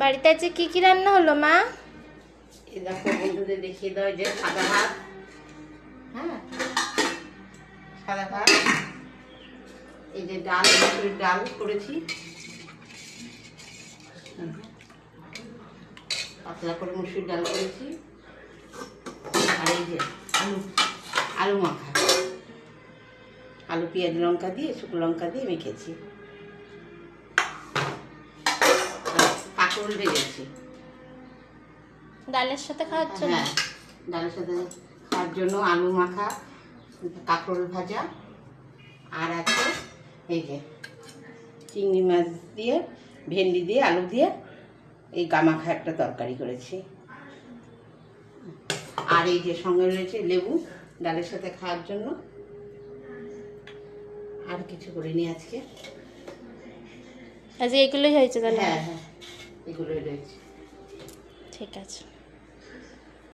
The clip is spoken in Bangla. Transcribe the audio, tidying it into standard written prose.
বাড়িতে আজকে কি কি রান্না হলো মা? এই দেখো বন্ধুদের দেখিয়ে দাও, যে সাদা ভাত। হ্যাঁ, সাদা ভাত। এই যে ডাল, মুসুরির ডাল করেছি, পাতলা করে মুসুরির ডাল করেছি। আর এই যে আলু আলু মাখা, আলু পেঁয়াজ লঙ্কা দিয়ে, শুকনো লঙ্কা দিয়ে মেখেছি। কাঁকরোল ভেজেছি ডালের সাথে খাওয়ার জন্য। হ্যাঁ, ডালের সাথে খাওয়ার জন্য আলু মাখা, কাঁকরোল ভাজা, আর আছে এই যে চিংড়ি মাছ দিয়ে, ভেন্ডি দিয়ে, আলু দিয়ে এই গামাখা একটা তরকারি করেছি। আর এই যে সঙ্গে রয়েছে লেবু, ডালের সাথে খাওয়ার জন্য। আর কিছু করিনি আজকে। আজকে এগুলোই হয়েছে তাহলে? হ্যাঁ হ্যাঁ, এগুলোই রয়েছে। ঠিক আছে।